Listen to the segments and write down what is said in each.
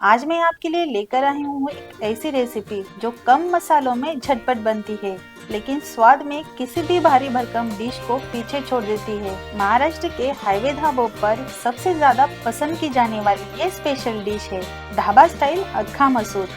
आज मैं आपके लिए लेकर आई हूँ एक ऐसी रेसिपी जो कम मसालों में झटपट बनती है, लेकिन स्वाद में किसी भी भारी भरकम डिश को पीछे छोड़ देती है। महाराष्ट्र के हाईवे ढाबों पर सबसे ज्यादा पसंद की जाने वाली ये स्पेशल डिश है ढाबा स्टाइल अक्खा मसूर।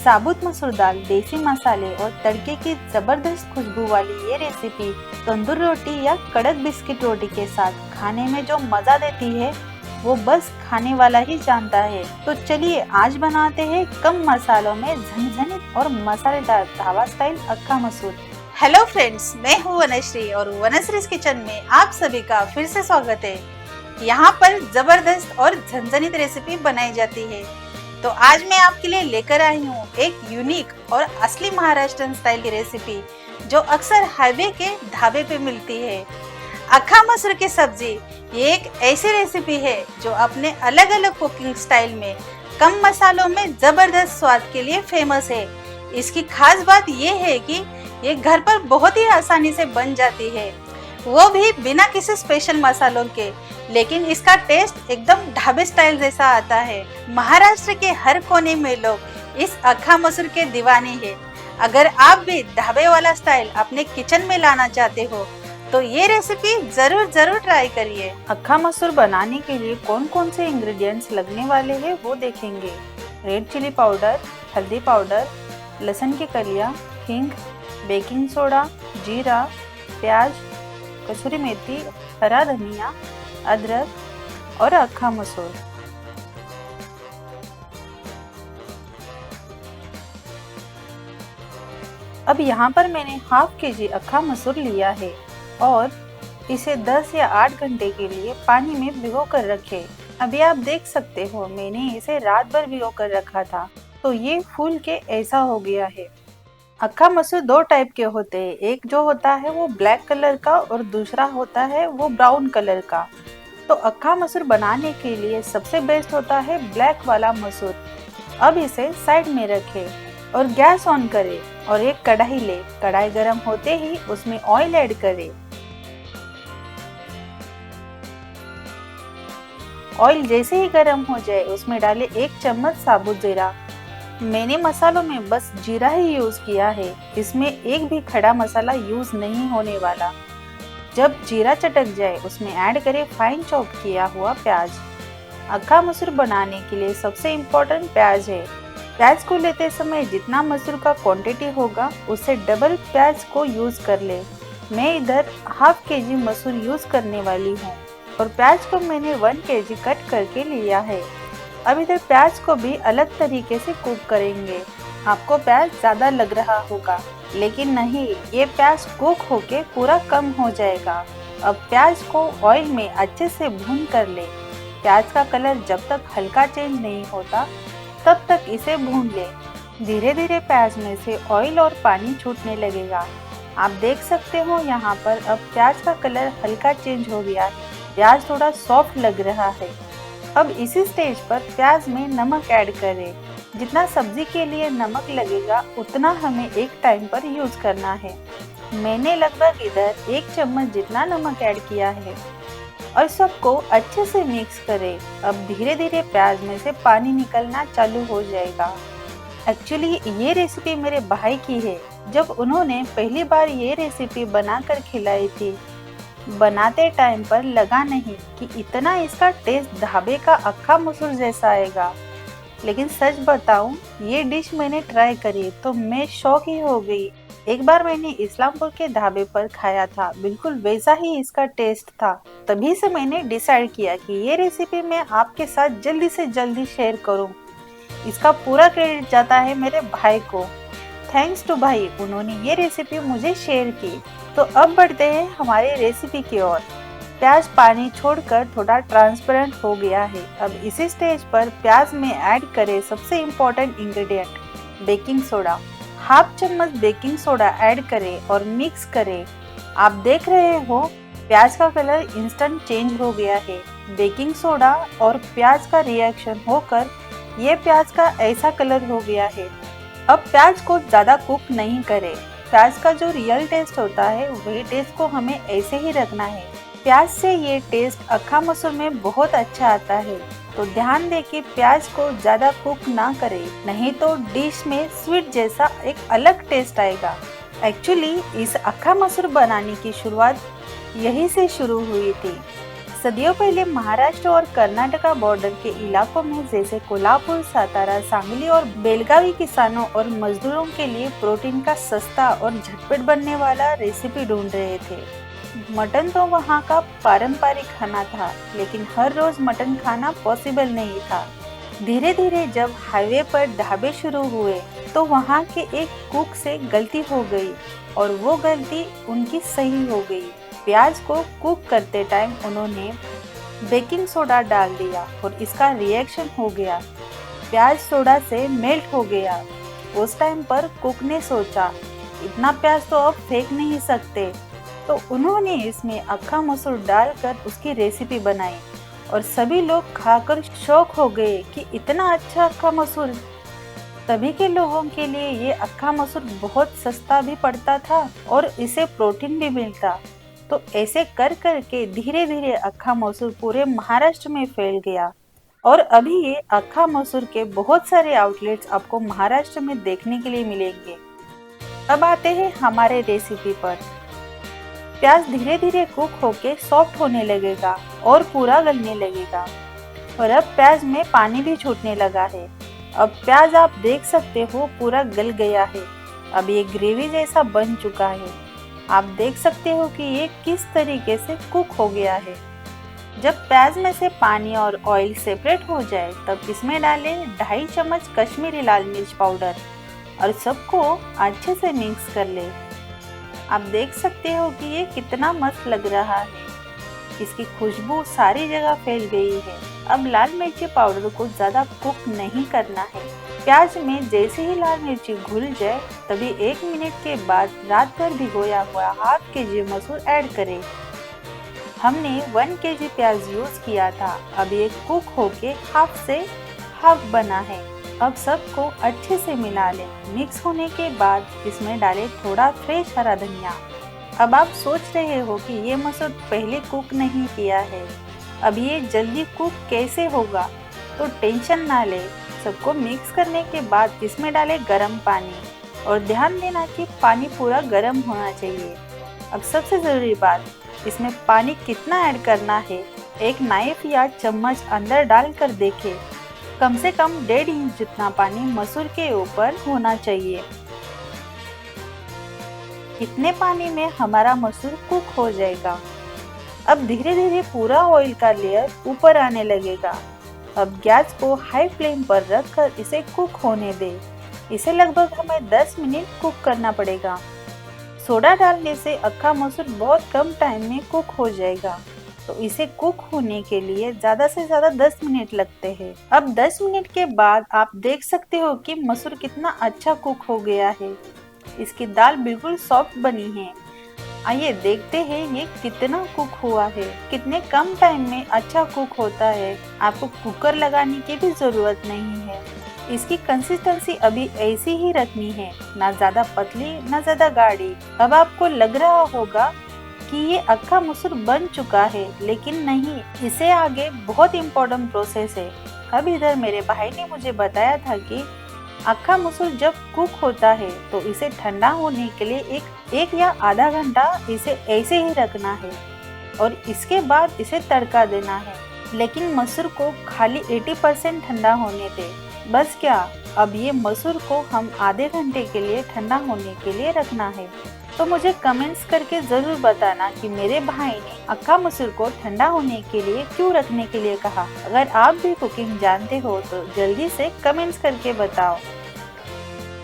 साबुत मसूर दाल, देसी मसाले और तड़के की जबरदस्त खुशबू वाली ये रेसिपी तंदूर रोटी या कड़क बिस्किट रोटी के साथ खाने में जो मजा देती है वो बस खाने वाला ही जानता है। तो चलिए आज बनाते हैं कम मसालों में झनझनित और मसालेदार ढाबा स्टाइल अक्खा मसूर। हेलो फ्रेंड्स, मैं हूँ वनश्री और वनश्रीज किचन में आप सभी का फिर से स्वागत है। यहाँ पर जबरदस्त और झनझनित रेसिपी बनाई जाती है। तो आज मैं आपके लिए लेकर आई हूँ एक यूनिक और असली महाराष्ट्रन स्टाइल की रेसिपी जो अक्सर हाईवे के ढाबे पे मिलती है। अक्खा मसूर की सब्जी ये एक ऐसी रेसिपी है जो अपने अलग अलग कुकिंग स्टाइल में कम मसालों में जबरदस्त स्वाद के लिए फेमस है। इसकी खास बात ये है कि ये घर पर बहुत ही आसानी से बन जाती है, वो भी बिना किसी स्पेशल मसालों के, लेकिन इसका टेस्ट एकदम ढाबे स्टाइल जैसा आता है। महाराष्ट्र के हर कोने में लोग इस अक्खा मसूर के दीवाने हैं। अगर आप भी ढाबे वाला स्टाइल अपने किचन में लाना चाहते हो तो ये रेसिपी जरूर ट्राई करिए। अक्खा मसूर बनाने के लिए कौन कौन से इंग्रेडिएंट्स लगने वाले हैं वो देखेंगे। रेड चिली पाउडर, हल्दी पाउडर, लहसुन की कलियां, हींग, बेकिंग सोडा, जीरा, प्याज, कसूरी मेथी, हरा धनिया, अदरक और अक्खा मसूर। अब यहाँ पर मैंने हाफ केजी अक्खा मसूर लिया है और इसे 10 या 8 घंटे के लिए पानी में भिगो कर रखे। अभी आप देख सकते हो मैंने इसे रात भर भिगो कर रखा था, तो ये फूल के ऐसा हो गया है। अक्खा मसूर दो टाइप के होते हैं, एक जो होता है वो ब्लैक कलर का और दूसरा होता है वो ब्राउन कलर का। तो अक्खा मसूर बनाने के लिए सबसे बेस्ट होता है ब्लैक वाला मसूर। अब इसे साइड में रखे और गैस ऑन करे और एक कढ़ाई ले। कढ़ाई गर्म होते ही उसमें ऑयल ऐड करे। ऑयल जैसे ही गर्म हो जाए उसमें डाले 1 चम्मच साबुत जीरा। मैंने मसालों में बस जीरा ही यूज किया है, इसमें एक भी खड़ा मसाला यूज नहीं होने वाला। जब जीरा चटक जाए उसमें ऐड करें फाइन चॉप किया हुआ प्याज। अक्खा मसूर बनाने के लिए सबसे इम्पोर्टेंट प्याज है। प्याज को लेते समय जितना मसूर का क्वांटिटी होगा उससे डबल प्याज को यूज कर ले। मैं इधर हाफ केजी मसूर यूज करने वाली हूँ और प्याज को मैंने 1 केजी कट करके लिया है। अब इधर प्याज को भी अलग तरीके से कुक करेंगे। आपको प्याज ज़्यादा लग रहा होगा, लेकिन नहीं, ये प्याज कुक होके पूरा कम हो जाएगा। अब प्याज को ऑयल में अच्छे से भून कर ले। प्याज का कलर जब तक हल्का चेंज नहीं होता तब तक इसे भून ले। धीरे धीरे प्याज में से ऑयल और पानी छूटने लगेगा। आप देख सकते हो यहाँ पर अब प्याज का कलर हल्का चेंज हो गया है। प्याज थोड़ा सॉफ्ट लग रहा है। अब इसी स्टेज पर प्याज में नमक ऐड करें। जितना सब्जी के लिए नमक लगेगा उतना हमें एक टाइम पर यूज करना है। मैंने लगभग इधर 1 चम्मच जितना नमक ऐड किया है और सबको अच्छे से मिक्स करें। अब धीरे धीरे प्याज में से पानी निकलना चालू हो जाएगा। एक्चुअली ये रेसिपी मेरे भाई की है। जब उन्होंने पहली बार ये रेसिपी बनाकर खिलाई थी, बनाते टाइम पर लगा नहीं कि इतना इसका टेस्ट ढाबे का अक्खा मसूर जैसा आएगा। लेकिन सच बताऊं, ये डिश मैंने ट्राई करी तो मैं शॉक ही हो गई। एक बार मैंने इस्लामपुर के ढाबे पर खाया था, बिल्कुल वैसा ही इसका टेस्ट था। तभी से मैंने डिसाइड किया कि ये रेसिपी मैं आपके साथ जल्दी से जल्दी शेयर करूं। इसका पूरा क्रेडिट जाता है मेरे भाई को। थैंक्स टू भाई, उन्होंने ये रेसिपी मुझे शेयर की। तो अब बढ़ते हैं हमारे रेसिपी की ओर। प्याज पानी छोड़कर थोड़ा ट्रांसपेरेंट हो गया है। अब इसी स्टेज पर प्याज में ऐड करें सबसे important ingredient baking soda. Half चम्मच बेकिंग सोडा ऐड करें और मिक्स करें। आप देख रहे हो प्याज का कलर इंस्टेंट चेंज हो गया है। बेकिंग सोडा और प्याज का रिएक्शन होकर ये प्याज का ऐसा कलर हो गया है। अब प्याज को ज़्यादा कुक नहीं करें। प्याज का जो रियल टेस्ट होता है वही टेस्ट को हमें ऐसे ही रखना है। प्याज से ये टेस्ट अक्खा मसूर में बहुत अच्छा आता है। तो ध्यान दें कि प्याज को ज़्यादा कुक ना करें, नहीं तो डिश में स्वीट जैसा एक अलग टेस्ट आएगा। एक्चुअली इस अक्खा मसूर बनाने की शुरुआत यहीं से शुरू हुई थी। सदियों पहले महाराष्ट्र और कर्नाटका बॉर्डर के इलाकों में जैसे कोल्हापुर, सातारा, सांगली और बेलगावी किसानों और मजदूरों के लिए प्रोटीन का सस्ता और झटपट बनने वाला रेसिपी ढूंढ रहे थे। मटन तो वहाँ का पारंपरिक खाना था, लेकिन हर रोज मटन खाना पॉसिबल नहीं था। धीरे धीरे जब हाईवे पर ढाबे शुरू हुए तो वहाँ के एक कुक से गलती हो गई और वो गलती उनकी सही हो गई। प्याज को कुक करते टाइम उन्होंने बेकिंग सोडा डाल दिया और इसका रिएक्शन हो गया। प्याज सोडा से मेल्ट हो गया। उस टाइम पर कुक ने सोचा इतना प्याज तो अब फेंक नहीं सकते, तो उन्होंने इसमें अक्खा मसूर डालकर उसकी रेसिपी बनाई और सभी लोग खाकर शौक हो गए कि इतना अच्छा अक्खा मसूर। तभी के लोगों के लिए ये अक्खा मसूर बहुत सस्ता भी पड़ता था और इसे प्रोटीन भी मिलता। तो ऐसे कर कर के धीरे धीरे अक्खा मसूर पूरे महाराष्ट्र में फैल गया और अभी ये अक्खा मसूर के बहुत सारे आउटलेट्स आपको महाराष्ट्र में देखने के लिए मिलेंगे। अब आते हैं हमारे रेसिपी पर। प्याज धीरे धीरे कुक होके सॉफ्ट होने लगेगा और पूरा गलने लगेगा और अब प्याज में पानी भी छूटने लगा है। अब प्याज आप देख सकते हो पूरा गल गया है। अब ये ग्रेवी जैसा बन चुका है। आप देख सकते हो कि ये किस तरीके से कुक हो गया है। जब प्याज में से पानी और ऑयल सेपरेट हो जाए तब इसमें डालें 2.5 चम्मच कश्मीरी लाल मिर्च पाउडर और सबको अच्छे से मिक्स कर ले। आप देख सकते हो कि ये कितना मस्त लग रहा है। इसकी खुशबू सारी जगह फैल गई है। अब लाल मिर्ची पाउडर को ज़्यादा कुक नहीं करना है। प्याज में जैसे ही लाल मिर्ची घुल जाए तभी 1 मिनट के बाद रात भर भिगोया हुआ ½ kg मसूर ऐड करें। हमने 1 kg प्याज यूज किया था। अब ये कुक होके हाफ से हाफ बना है। अब सबको अच्छे से मिला लें। मिक्स होने के बाद इसमें डालें थोड़ा फ्रेश हरा धनिया। अब आप सोच रहे हो कि ये मसूर पहले कुक नहीं किया है, अब ये जल्दी कुक कैसे होगा? तो टेंशन ना ले। सबको मिक्स करने के बाद इसमें डालें गर्म पानी और ध्यान देना कि पानी पूरा गर्म होना चाहिए। अब सबसे ज़रूरी बात, इसमें पानी कितना ऐड करना है एक नाइफ या चम्मच अंदर डालकर देखें। कम से कम 1.5 इंच जितना पानी मसूर के ऊपर होना चाहिए। इतने पानी में हमारा मसूर कुक हो जाएगा। अब धीरे धीरे पूरा ऑयल का लेयर ऊपर आने लगेगा। अब गैस को हाई फ्लेम पर रखकर इसे कुक होने दें। इसे लगभग हमें 10 मिनट कुक करना पड़ेगा। सोडा डालने से अक्खा मसूर बहुत कम टाइम में कुक हो जाएगा, तो इसे कुक होने के लिए ज़्यादा से ज़्यादा 10 मिनट लगते हैं। अब 10 मिनट के बाद आप देख सकते हो कि मसूर कितना अच्छा कुक हो गया है। इसकी दाल बिल्कुल सॉफ्ट बनी है। आइए देखते हैं ये कितना कुक हुआ है। कितने कम टाइम में अच्छा कुक होता है। आपको कुकर लगाने की भी ज़रूरत नहीं है। इसकी कंसिस्टेंसी अभी ऐसी ही रखनी है, ना ज़्यादा पतली ना ज़्यादा गाढ़ी। अब आपको लग रहा होगा कि ये अक्खा मसूर बन चुका है, लेकिन नहीं, इसे आगे बहुत इम्पोर्टेंट प्रोसेस है। अब इधर मेरे भाई ने मुझे बताया था कि अक्खा मसूर जब कुक होता है तो इसे ठंडा होने के लिए एक या आधा घंटा इसे ऐसे ही रखना है और इसके बाद इसे तड़का देना है। लेकिन मसूर को खाली 80% ठंडा होने दे। बस क्या, अब ये मसूर को हम आधे घंटे के लिए ठंडा होने के लिए रखना है। तो मुझे कमेंट्स करके ज़रूर बताना कि मेरे भाई ने अक्खा मसूर को ठंडा होने के लिए क्यों रखने के लिए कहा। अगर आप भी कुकिंग जानते हो तो जल्दी से कमेंट्स करके बताओ।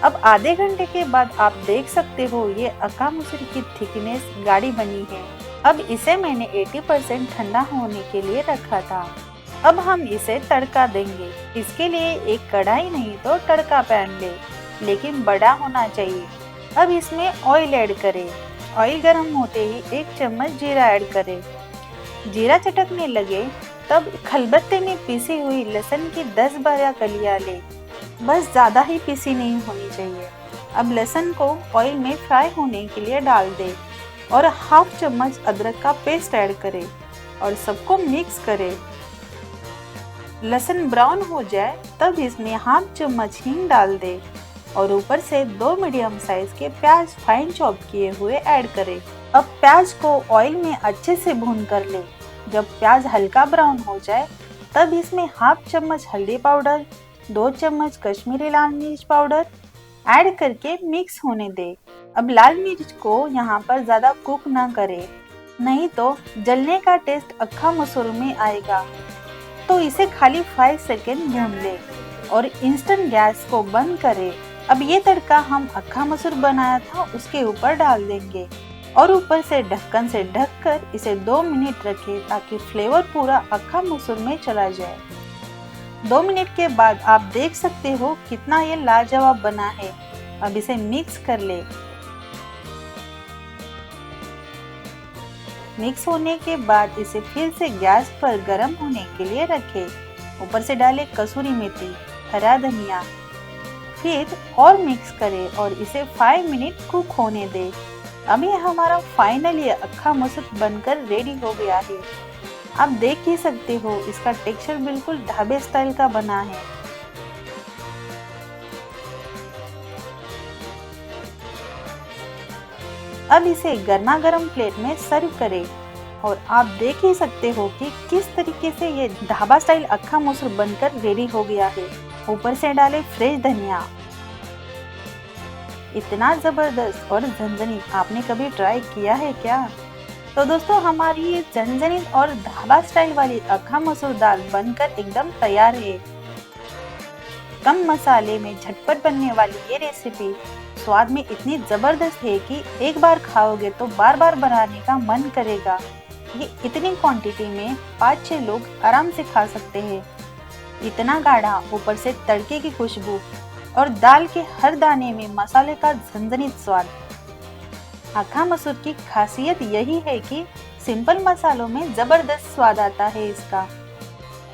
अब आधे घंटे के बाद आप देख सकते हो ये अक्खा मसूर की थिकनेस गाढ़ी बनी है। अब इसे मैंने 80% ठंडा होने के लिए रखा था। अब हम इसे तड़का देंगे। इसके लिए एक कढ़ाई नहीं तो तड़का पैन ले, लेकिन बड़ा होना चाहिए। अब इसमें ऑयल ऐड करें। ऑयल गर्म होते ही 1 चम्मच जीरा ऐड करें। जीरा चटकने लगे तब खलबत्ते में पीसी हुई लहसुन की 10-12 कलियां ले। बस ज़्यादा ही पीसी नहीं होनी चाहिए। अब लहसुन को ऑयल में फ्राई होने के लिए डाल दें और ½ चम्मच अदरक का पेस्ट ऐड करें और सबको मिक्स करें। लहसुन ब्राउन हो जाए तब इसमें हाफ चम्मच हींग डाल दे और ऊपर से 2 मीडियम साइज के प्याज फाइन चॉप किए हुए ऐड करें। अब प्याज को ऑयल में अच्छे से भून कर ले। जब प्याज हल्का ब्राउन हो जाए तब इसमें हाफ चम्मच हल्दी पाउडर, 2 चम्मच कश्मीरी लाल मिर्च पाउडर ऐड करके मिक्स होने दे। अब लाल मिर्च को यहाँ पर ज़्यादा कुक ना करे, नहीं तो जलने का टेस्ट अक्खा मसूर में आएगा। तो इसे खाली 5 सेकेंड भून ले और इंस्टेंट गैस को बंद करें। अब ये तड़का हम अक्खा मसूर बनाया था उसके ऊपर डाल देंगे और ऊपर से ढक्कन से ढककर इसे 2 मिनट रखें ताकि फ्लेवर पूरा अक्खा मसूर में चला जाए। 2 मिनट के बाद आप देख सकते हो कितना ये लाजवाब बना है। अब इसे मिक्स कर ले। मिक्स होने के बाद इसे फिर से गैस पर गर्म होने के लिए रखें। ऊपर से डालें कसूरी मेथी, हरा धनिया, फिर और मिक्स करें और इसे 5 मिनट कुक होने दें। अब ये हमारा फाइनली अक्खा मसूर बनकर रेडी हो गया है। आप देख ही सकते हो इसका टेक्सचर बिल्कुल ढाबे स्टाइल का बना है। अब इसे गर्मा गर्म प्लेट में सर्व करें और आप देख ही सकते हो कि किस तरीके से ये ढाबा स्टाइल अक्खा मसूर बनकर रेडी हो गया है। ऊपर से डालें फ्रेश धनिया। इतना जबरदस्त और झनझनीत आपने कभी ट्राई किया है क्या? तो दोस्तों हमारी ये झनझनीत और ढाबा स्टाइल वाली अक्खा मसूर दाल बनकर एकदम तैयार है। कम मसाले में झटपट बनने वाली ये रेसिपी स्वाद में इतनी जबरदस्त है कि एक बार खाओगे तो बार बार बनाने का मन करेगा। ये इतनी क्वांटिटी में 5-6 लोग आराम से खा सकते हैं। इतना गाढ़ा, ऊपर से तड़के की खुशबू और दाल के हर दाने में मसाले का झनझनीत स्वाद। अक्खा मसूर की खासियत यही है कि सिंपल मसालों में जबरदस्त स्वाद आता है इसका,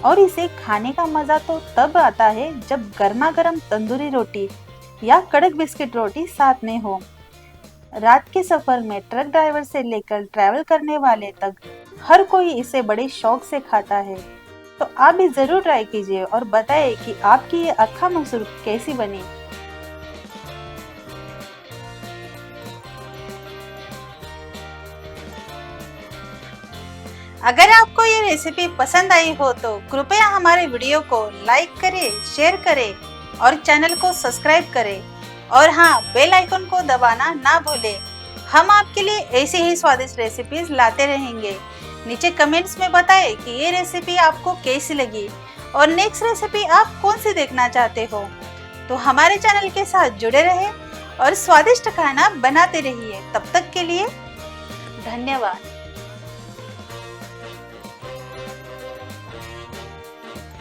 और इसे खाने का मजा तो तब आता है जब गर्मा गर्म तंदूरी रोटी या कड़क बिस्किट रोटी साथ में हो। रात के सफर में ट्रक ड्राइवर से लेकर ट्रैवल करने वाले तक हर कोई इसे बड़े शौक से खाता है। तो आप भी जरूर ट्राई कीजिए और बताएं कि आपकी ये अक्खा मसूर कैसी बनी। अगर आपको ये रेसिपी पसंद आई हो तो कृपया हमारे वीडियो को लाइक करें, शेयर करें और चैनल को सब्सक्राइब करें। और हाँ, बेल आइकन को दबाना ना भूलें। हम आपके लिए ऐसी ही स्वादिष्ट रेसिपीज लाते रहेंगे। नीचे कमेंट्स में बताएं कि ये रेसिपी आपको कैसी लगी और नेक्स्ट रेसिपी आप कौन सी देखना चाहते हो। तो हमारे चैनल के साथ जुड़े रहें और स्वादिष्ट खाना बनाते रहिए। तब तक के लिए धन्यवाद।